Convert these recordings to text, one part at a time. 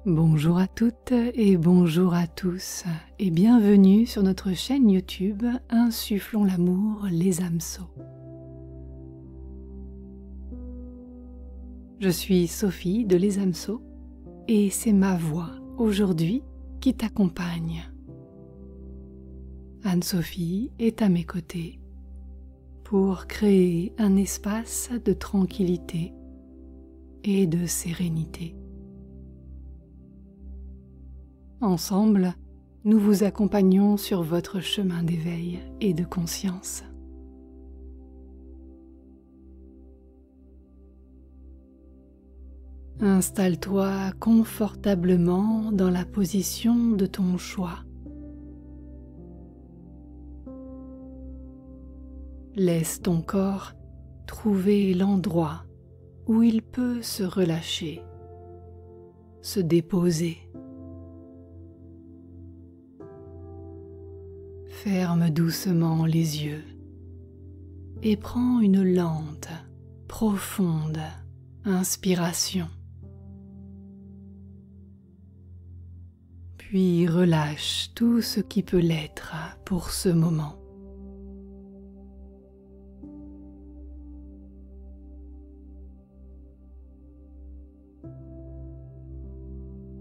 Bonjour à toutes et bonjour à tous et bienvenue sur notre chaîne YouTube Insufflons l'amour, les hameçons. Je suis Sophie de Les Hameçons et c'est ma voix aujourd'hui qui t'accompagne. Anne-Sophie est à mes côtés pour créer un espace de tranquillité et de sérénité. Ensemble, nous vous accompagnons sur votre chemin d'éveil et de conscience. Installe-toi confortablement dans la position de ton choix. Laisse ton corps trouver l'endroit où il peut se relâcher, se déposer. Ferme doucement les yeux et prends une lente, profonde inspiration. Puis relâche tout ce qui peut l'être pour ce moment.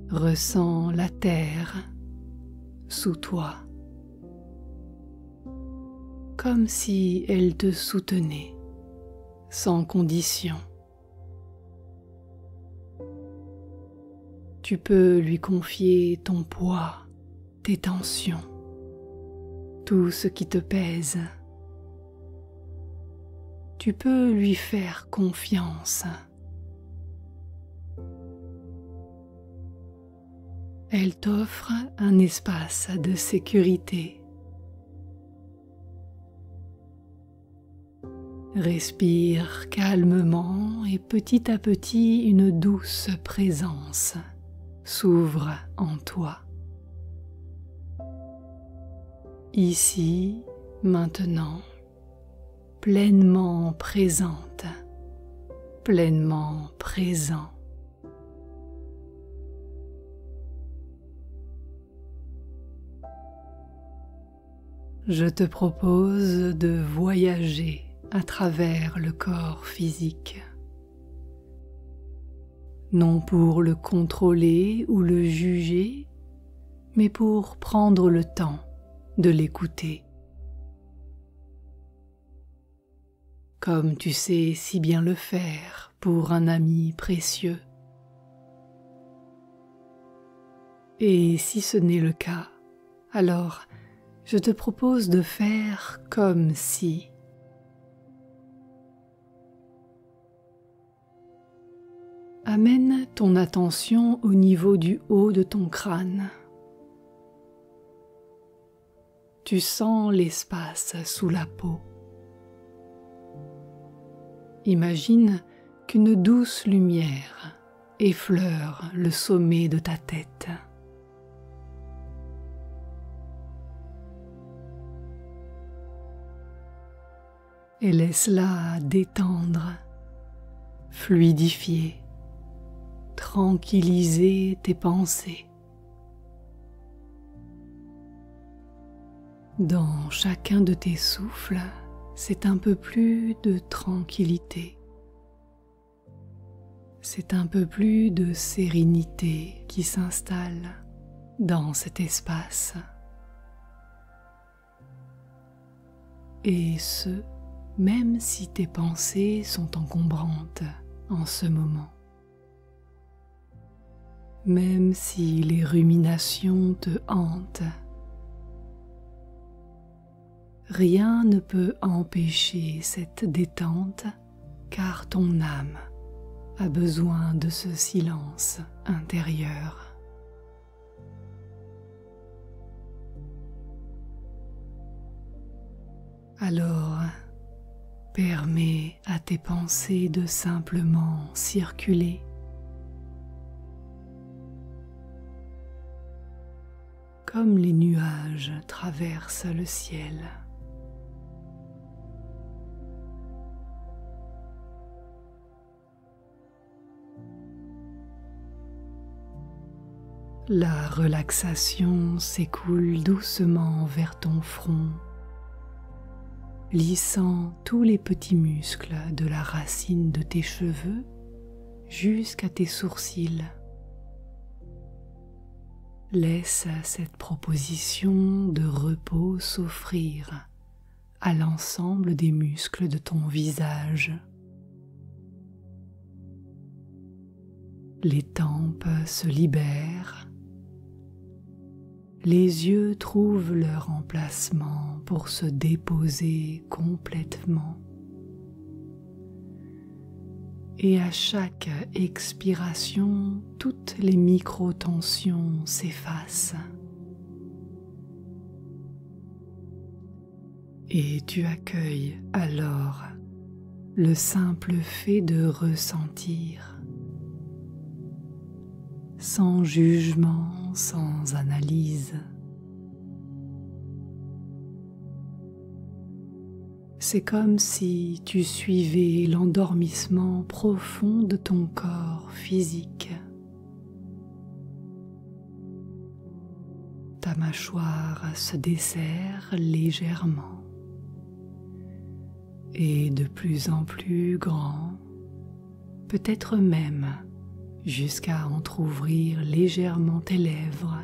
Ressens la terre sous toi, comme si elle te soutenait, sans condition. Tu peux lui confier ton poids, tes tensions, tout ce qui te pèse. Tu peux lui faire confiance. Elle t'offre un espace de sécurité. Respire calmement et petit à petit une douce présence s'ouvre en toi. Ici, maintenant, pleinement présente, pleinement présent. Je te propose de voyager à travers le corps physique, non pour le contrôler ou le juger, mais pour prendre le temps de l'écouter. Comme tu sais si bien le faire pour un ami précieux. Et si ce n'est le cas, alors je te propose de faire comme si. Amène ton attention au niveau du haut de ton crâne. Tu sens l'espace sous la peau. Imagine qu'une douce lumière effleure le sommet de ta tête. Et laisse-la détendre, fluidifier, tranquilliser tes pensées. Dans chacun de tes souffles, c'est un peu plus de tranquillité. C'est un peu plus de sérénité qui s'installe dans cet espace. Et ce, même si tes pensées sont encombrantes en ce moment. Même si les ruminations te hantent, rien ne peut empêcher cette détente car ton âme a besoin de ce silence intérieur. Alors, permets à tes pensées de simplement circuler. Comme les nuages traversent le ciel. La relaxation s'écoule doucement vers ton front, lissant tous les petits muscles de la racine de tes cheveux jusqu'à tes sourcils. Laisse cette proposition de repos s'offrir à l'ensemble des muscles de ton visage. Les tempes se libèrent. Les yeux trouvent leur emplacement pour se déposer complètement. Et à chaque expiration, toutes les micro-tensions s'effacent. Et tu accueilles alors le simple fait de ressentir, sans jugement, sans analyse. C'est comme si tu suivais l'endormissement profond de ton corps physique. Ta mâchoire se desserre légèrement et de plus en plus grand, peut-être même jusqu'à entrouvrir légèrement tes lèvres,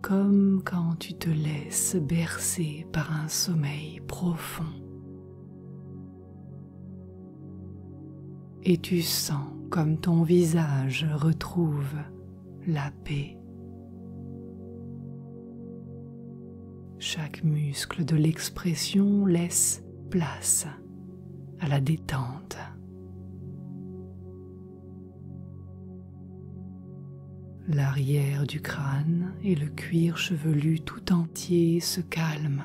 comme quand tu te laisses bercer par un sommeil profond. Et tu sens comme ton visage retrouve la paix. Chaque muscle de l'expression laisse place à la détente. L'arrière du crâne et le cuir chevelu tout entier se calment.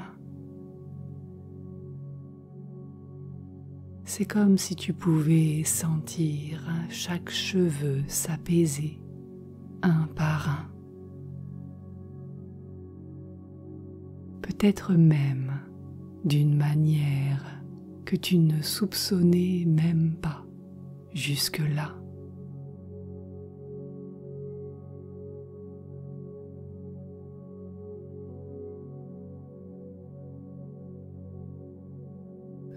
C'est comme si tu pouvais sentir chaque cheveu s'apaiser un par un. Peut-être même d'une manière que tu ne soupçonnais même pas jusque-là.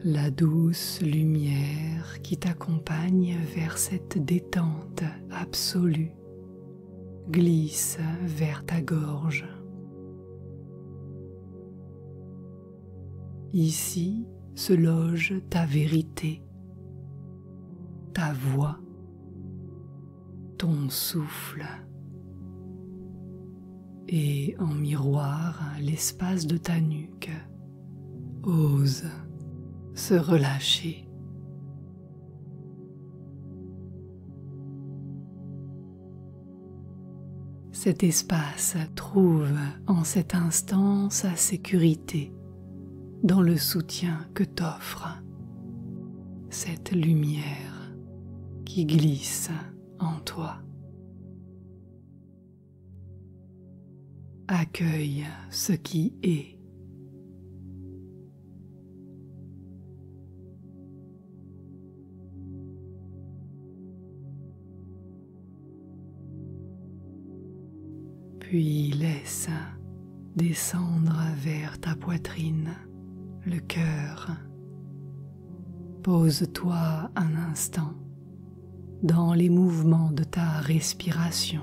La douce lumière qui t'accompagne vers cette détente absolue glisse vers ta gorge. Ici se loge ta vérité, ta voix, ton souffle et en miroir l'espace de ta nuque ose se relâcher. Cet espace trouve en cet instant sa sécurité dans le soutien que t'offre cette lumière qui glisse en toi. Accueille ce qui est. Puis laisse descendre vers ta poitrine le cœur. Pose-toi un instant dans les mouvements de ta respiration.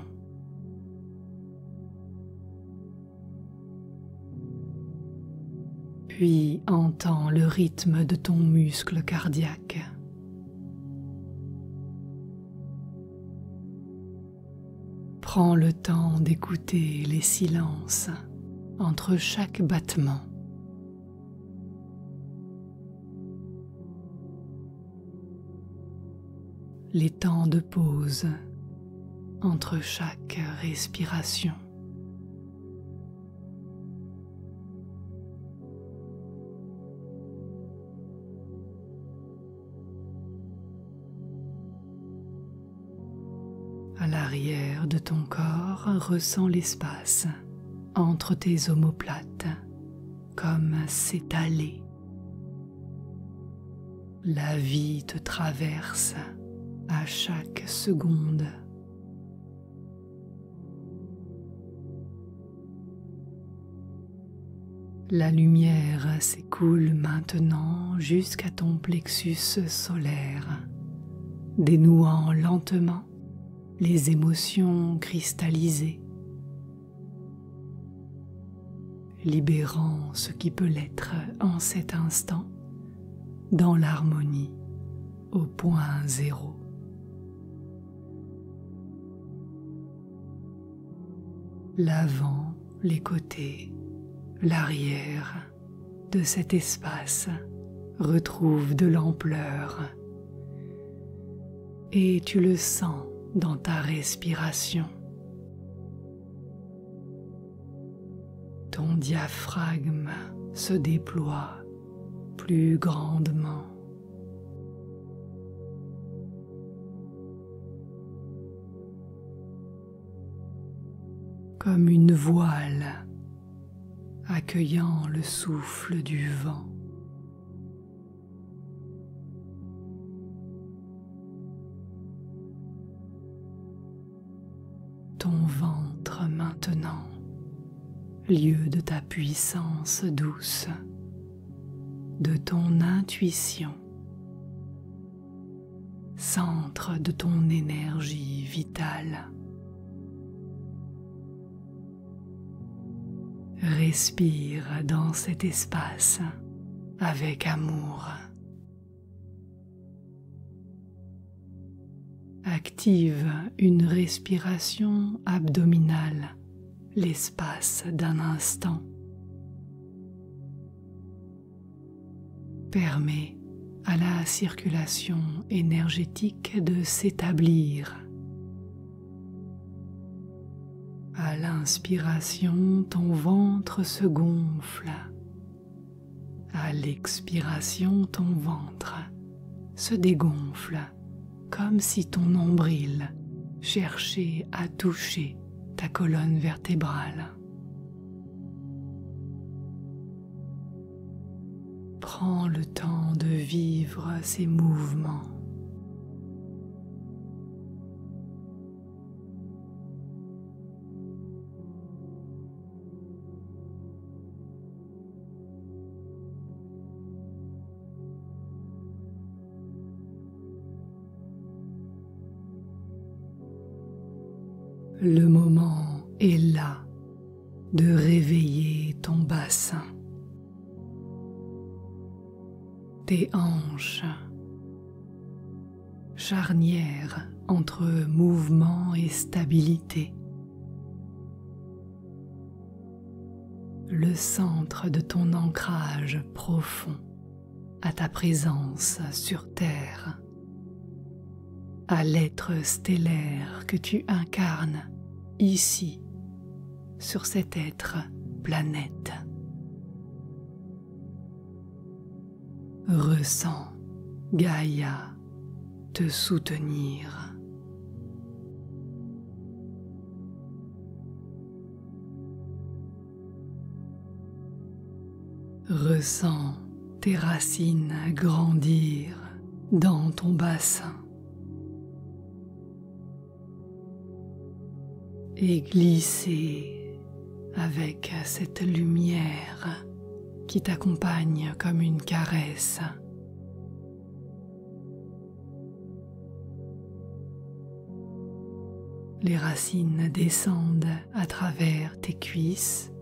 Puis entends le rythme de ton muscle cardiaque. Prends le temps d'écouter les silences entre chaque battement. Les temps de pause entre chaque respiration. À l'arrière de ton corps, ressens l'espace entre tes omoplates comme s'étaler. La vie te traverse à chaque seconde La lumière s'écoule maintenant jusqu'à ton plexus solaire, dénouant lentement les émotions cristallisées, libérant ce qui peut l'être en cet instant dans l'harmonie au point zéro. L'avant, les côtés, l'arrière de cet espace retrouve de l'ampleur et tu le sens dans ta respiration. Ton diaphragme se déploie plus grandement. Comme une voile accueillant le souffle du vent. Ton ventre maintenant, lieu de ta puissance douce, de ton intuition, centre de ton énergie vitale. Respire dans cet espace avec amour. Active une respiration abdominale l'espace d'un instant. Permets à la circulation énergétique de s'établir. À l'inspiration, ton ventre se gonfle. À l'expiration, ton ventre se dégonfle, comme si ton nombril cherchait à toucher ta colonne vertébrale. Prends le temps de vivre ces mouvements. Le moment est là de réveiller ton bassin, tes hanches, charnière entre mouvement et stabilité, le centre de ton ancrage profond à ta présence sur Terre, à l'être stellaire que tu incarnes ici, sur cet être planète. Ressens Gaïa te soutenir. Ressens tes racines grandir dans ton bassin et glisser avec cette lumière qui t'accompagne comme une caresse. Les racines descendent à travers tes cuisses,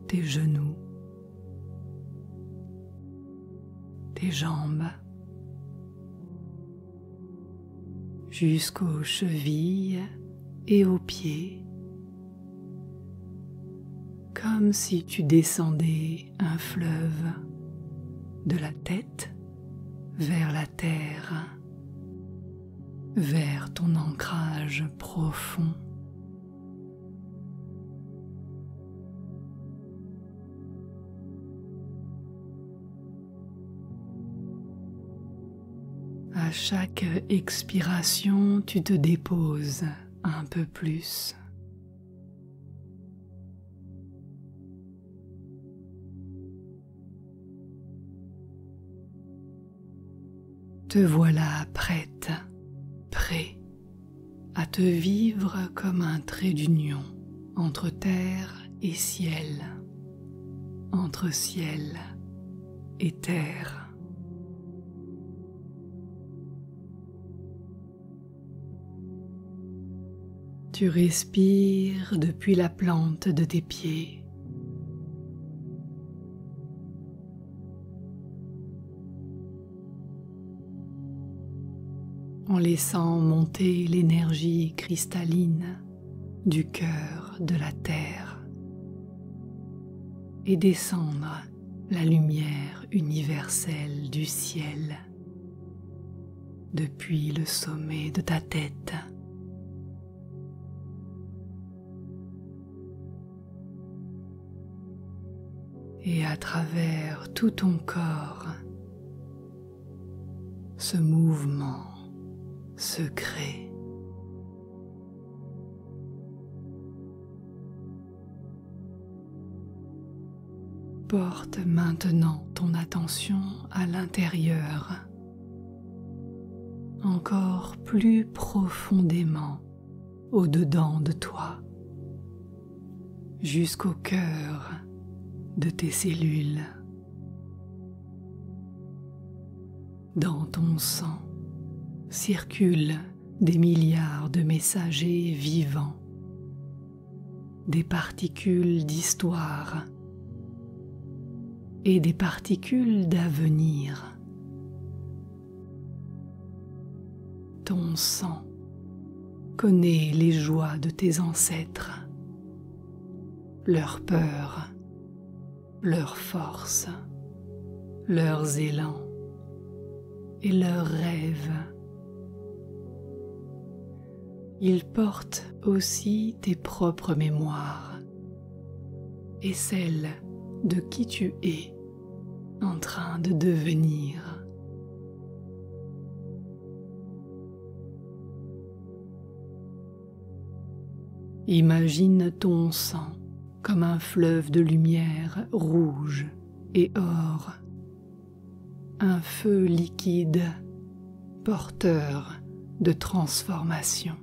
tes genoux, tes jambes, jusqu'aux chevilles et aux pieds, comme si tu descendais un fleuve de la tête vers la terre, vers ton ancrage profond. À chaque expiration, tu te déposes un peu plus. Te voilà prête, prêt à te vivre comme un trait d'union entre terre et ciel, entre ciel et terre. Tu respires depuis la plante de tes pieds. En laissant monter l'énergie cristalline du cœur de la terre et descendre la lumière universelle du ciel depuis le sommet de ta tête. Et à travers tout ton corps, ce mouvement se crée. Porte maintenant ton attention à l'intérieur, encore plus profondément au-dedans de toi, jusqu'au cœur de tes cellules. Dans ton sang circulent des milliards de messagers vivants, des particules d'histoire et des particules d'avenir. Ton sang connaît les joies de tes ancêtres, leurs peurs, leurs forces, leurs élans et leurs rêves. Il porte aussi tes propres mémoires et celles de qui tu es en train de devenir. Imagine ton sang comme un fleuve de lumière rouge et or, un feu liquide porteur de transformation.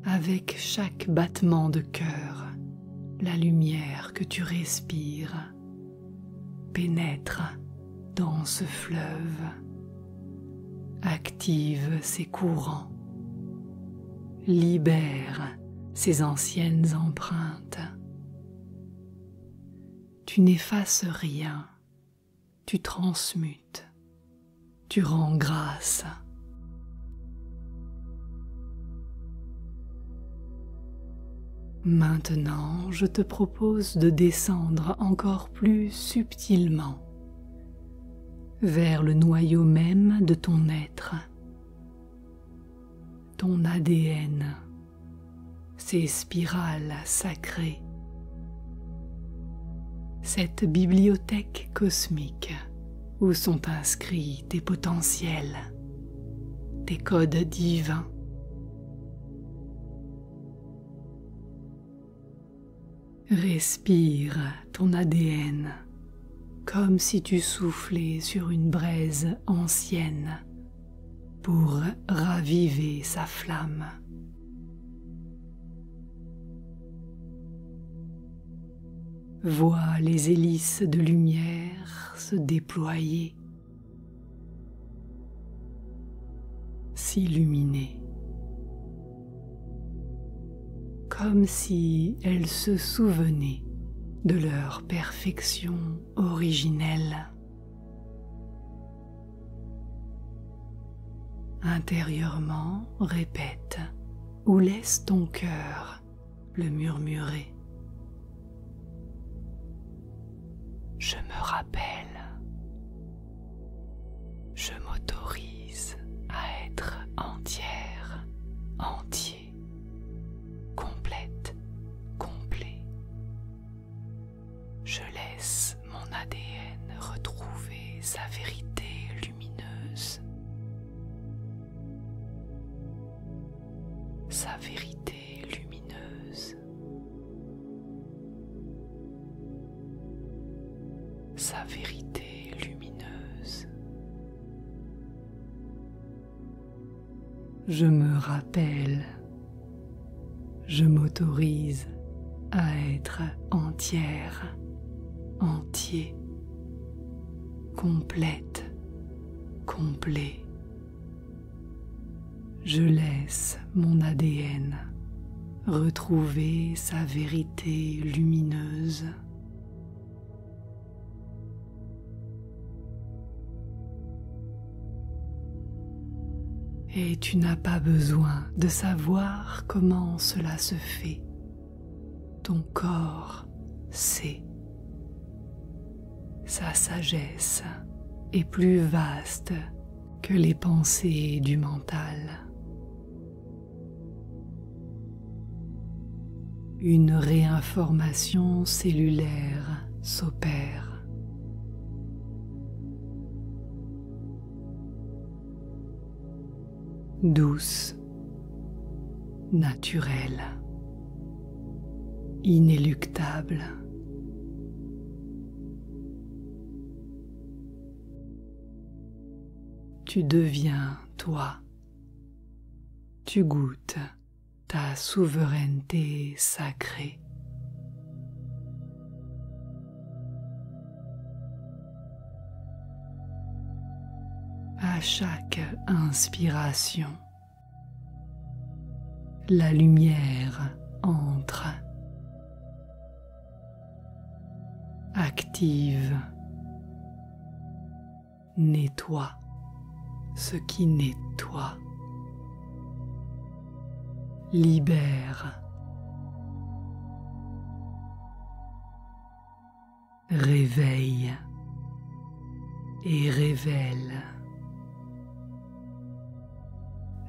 Avec chaque battement de cœur, la lumière que tu respires pénètre dans ce fleuve, active ses courants, libère ses anciennes empreintes. Tu n'effaces rien, tu transmutes, tu rends grâce. Maintenant, je te propose de descendre encore plus subtilement vers le noyau même de ton être, ton ADN, ces spirales sacrées, cette bibliothèque cosmique où sont inscrits tes potentiels, tes codes divins. Respire ton ADN comme si tu soufflais sur une braise ancienne pour raviver sa flamme. Vois les hélices de lumière se déployer, s'illuminer, comme si elles se souvenaient de leur perfection originelle. Intérieurement, répète ou laisse ton cœur le murmurer. Je me rappelle, je m'autorise à être entière, entier, complète, complet. Je laisse mon ADN retrouver sa vérité lumineuse, sa vérité lumineuse, sa vérité lumineuse. je me rappelle, je m'autorise à être entière, entier, complète, complet. Je laisse mon ADN retrouver sa vérité lumineuse. Et tu n'as pas besoin de savoir comment cela se fait. Ton corps sait. Sa sagesse est plus vaste que les pensées du mental. Une réinformation cellulaire s'opère. Douce, naturelle, inéluctable. Tu deviens toi. Tu goûtes ta souveraineté sacrée. À chaque inspiration, la lumière entre, active, nettoie ce qui nettoie, libère, réveille et révèle.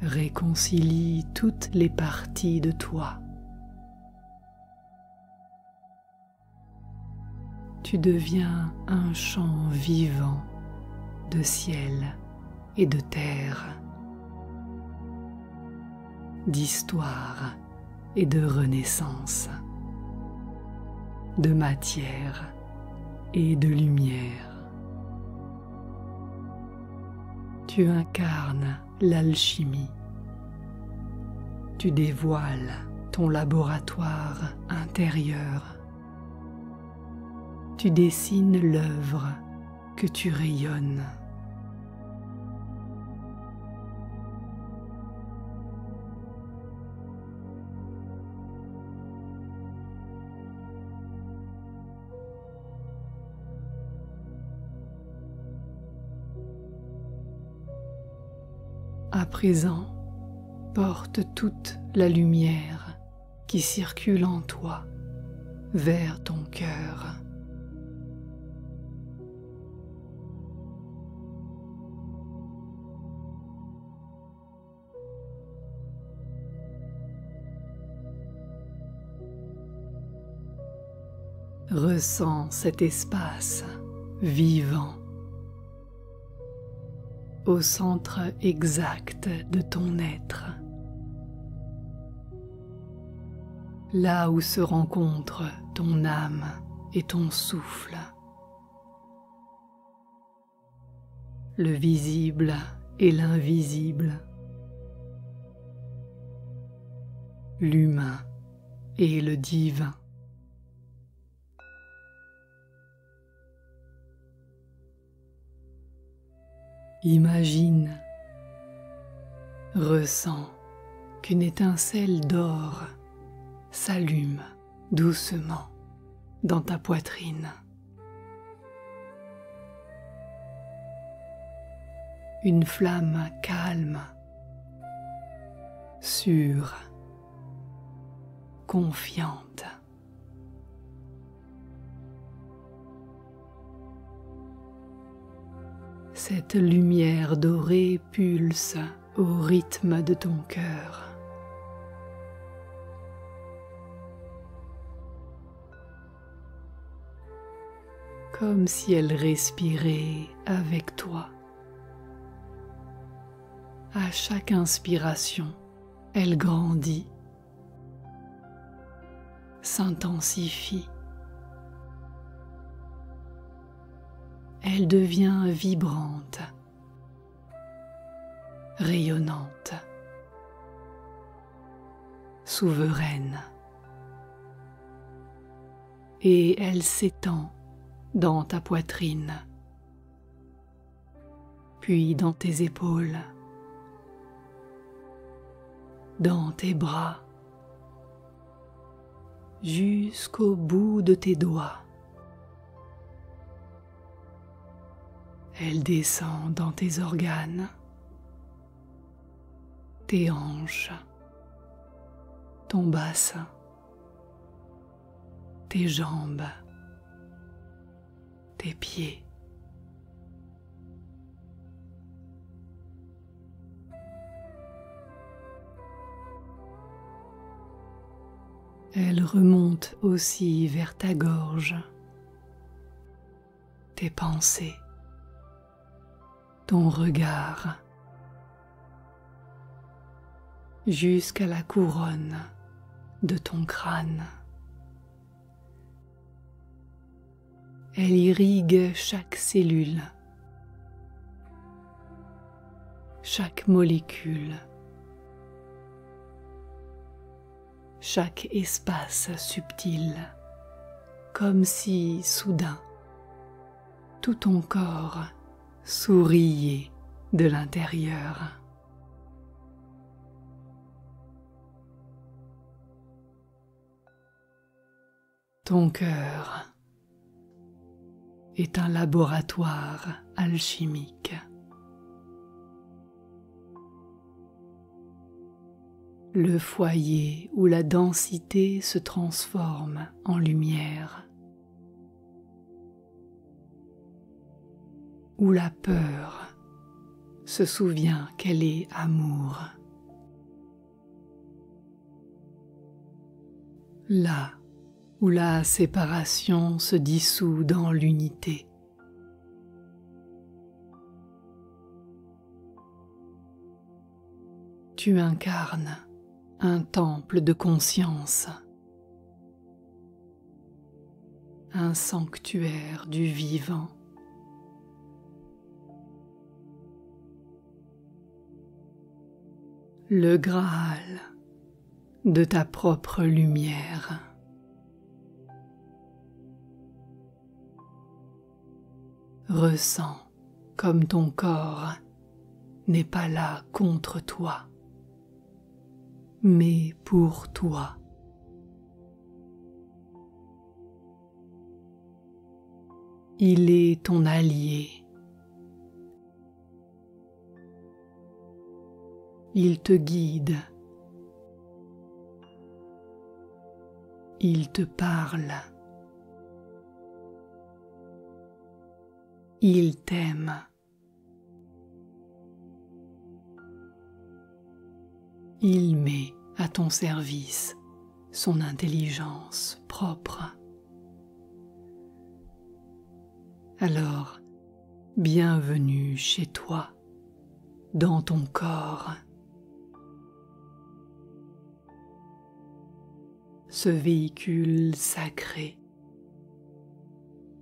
Réconcilie toutes les parties de toi. Tu deviens un chant vivant de ciel et de terre, d'histoire et de renaissance, de matière et de lumière. Tu incarnes l'alchimie. Tu dévoiles ton laboratoire intérieur. Tu dessines l'œuvre que tu rayonnes. À présent, porte toute la lumière qui circule en toi vers ton cœur. Ressens cet espace vivant au centre exact de ton être, là où se rencontrent ton âme et ton souffle, le visible et l'invisible, l'humain et le divin. Imagine, ressens qu'une étincelle d'or s'allume doucement dans ta poitrine. Une flamme calme, sûre, confiante. Cette lumière dorée pulse au rythme de ton cœur. Comme si elle respirait avec toi. À chaque inspiration, elle grandit, s'intensifie. Elle devient vibrante, rayonnante, souveraine. Et elle s'étend dans ta poitrine, puis dans tes épaules, dans tes bras, jusqu'au bout de tes doigts. Elle descend dans tes organes, tes hanches, ton bassin, tes jambes, tes pieds. Elle remonte aussi vers ta gorge, tes pensées, ton regard, jusqu'à la couronne de ton crâne. Elle irrigue chaque cellule, chaque molécule, chaque espace subtil, comme si soudain tout ton corps souriait de l'intérieur. Ton cœur est un laboratoire alchimique. Le foyer où la densité se transforme en lumière, où la peur se souvient qu'elle est amour. Là où la séparation se dissout dans l'unité. Tu incarnes un temple de conscience, un sanctuaire du vivant. Le Graal de ta propre lumière. Ressens comme ton corps n'est pas là contre toi, mais pour toi. Il est ton allié. Il te guide. Il te parle. Il t'aime. Il met à ton service son intelligence propre. Alors, bienvenue chez toi, dans ton corps. Ce véhicule sacré,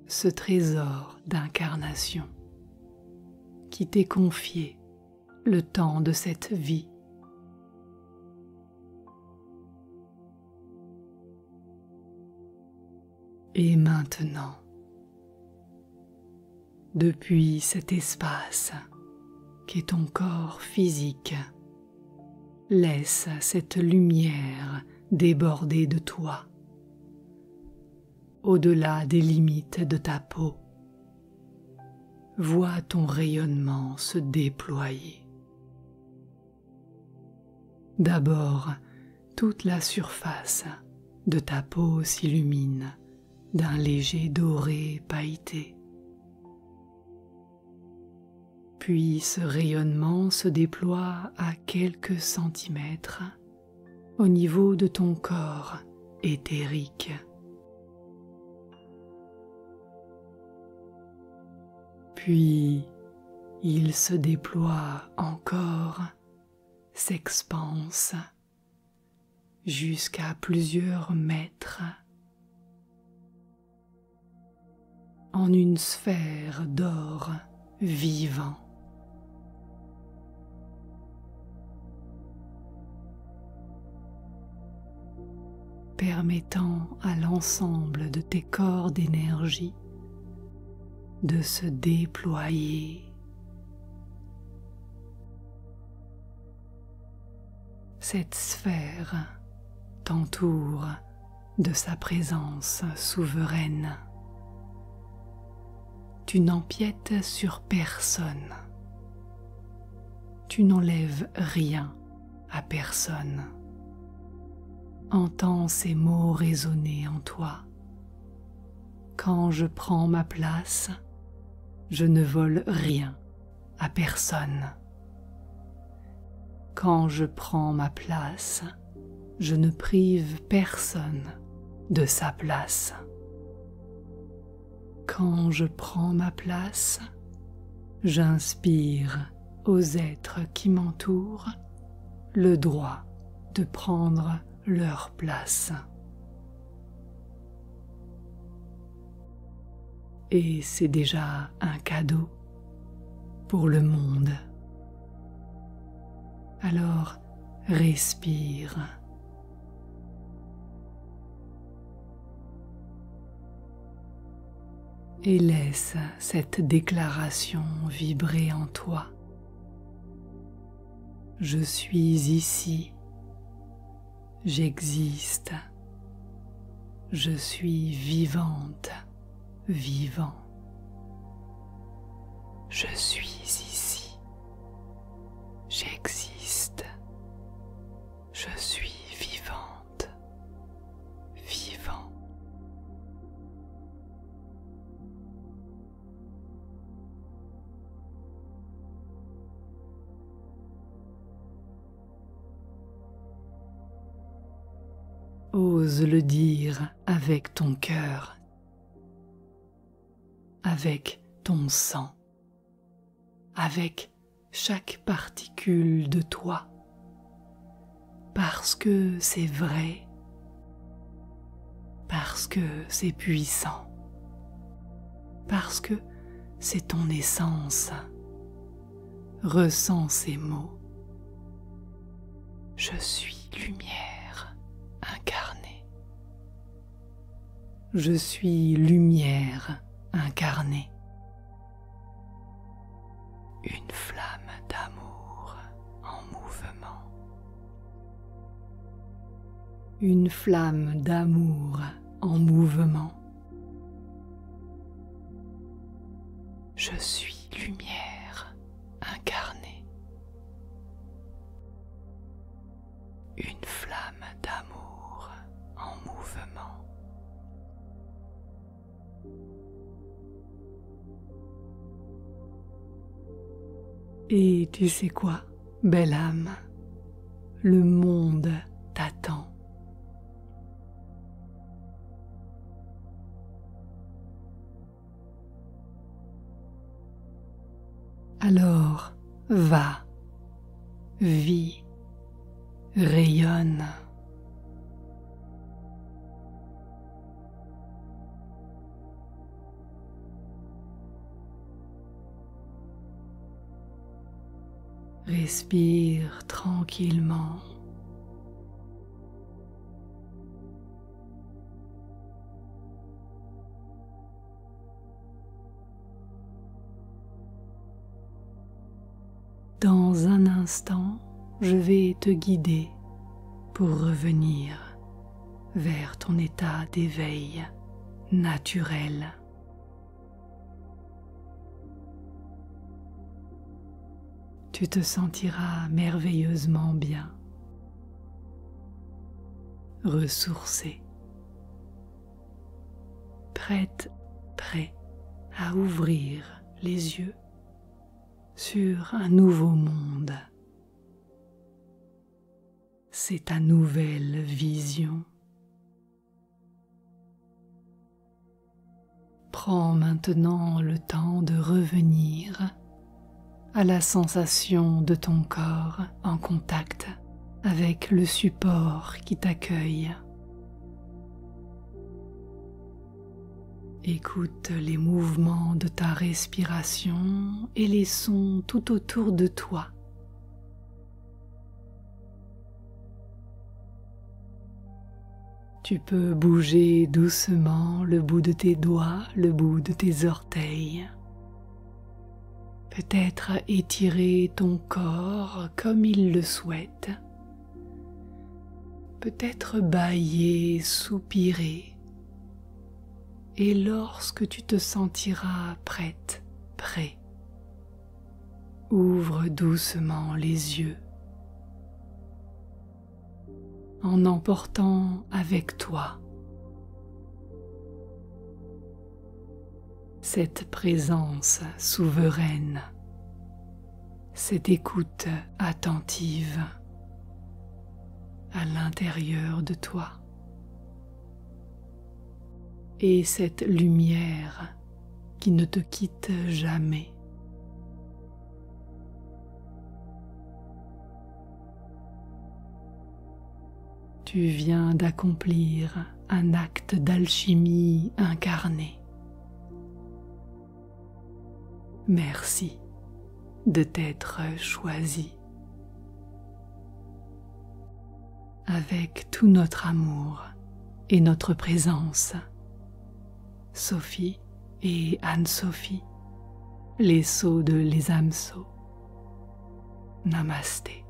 ce trésor d'incarnation qui t'est confié le temps de cette vie. Et maintenant, depuis cet espace qu'est ton corps physique, laisse cette lumière déborder de toi, au-delà des limites de ta peau. Vois ton rayonnement se déployer. D'abord, toute la surface de ta peau s'illumine d'un léger doré pailleté. Puis ce rayonnement se déploie à quelques centimètres au niveau de ton corps éthérique. Puis il se déploie encore, s'expanse jusqu'à plusieurs mètres en une sphère d'or vivant. permettant à l'ensemble de tes corps d'énergie de se déployer. Cette sphère t'entoure de sa présence souveraine. Tu n'empiètes sur personne. Tu n'enlèves rien à personne. Entends ces mots résonner en toi. Quand je prends ma place, je ne vole rien à personne. Quand je prends ma place, je ne prive personne de sa place. Quand je prends ma place, j'inspire aux êtres qui m'entourent le droit de prendre leur place. Et c'est déjà un cadeau pour le monde. Alors, respire. Et laisse cette déclaration vibrer en toi. Je suis ici, j'existe, je suis vivante, vivant. Je suis ici, j'existe, je suis vivante, vivant. Ose le dire avec ton cœur, avec ton sang, avec chaque particule de toi, parce que c'est vrai, parce que c'est puissant, parce que c'est ton essence. Ressens ces mots. Je suis lumière incarnée. Je suis lumière incarnée. Une flamme d'amour en mouvement. Une flamme d'amour en mouvement. Je suis lumière incarnée. Une flamme d'amour en mouvement. Et tu sais quoi, belle âme, le monde t'attend. Alors, va, vis, rayonne. Respire tranquillement. Dans un instant, je vais te guider pour revenir vers ton état d'éveil naturel. Tu te sentiras merveilleusement bien, ressourcé, prêt à ouvrir les yeux sur un nouveau monde. C'est ta nouvelle vision. Prends maintenant le temps de revenir à la sensation de ton corps en contact avec le support qui t'accueille. Écoute les mouvements de ta respiration et les sons tout autour de toi. Tu peux bouger doucement le bout de tes doigts, le bout de tes orteils. Peut-être étirer ton corps comme il le souhaite. Peut-être bâiller, soupirer. Et lorsque tu te sentiras prête, prêt, ouvre doucement les yeux en emportant avec toi cette présence souveraine, cette écoute attentive à l'intérieur de toi et cette lumière qui ne te quitte jamais. Tu viens d'accomplir un acte d'alchimie incarné. Merci de t'être choisi. Avec tout notre amour et notre présence, Sophie et Anne-Sophie, les sceaux de Les âmes sceaux. Namasté.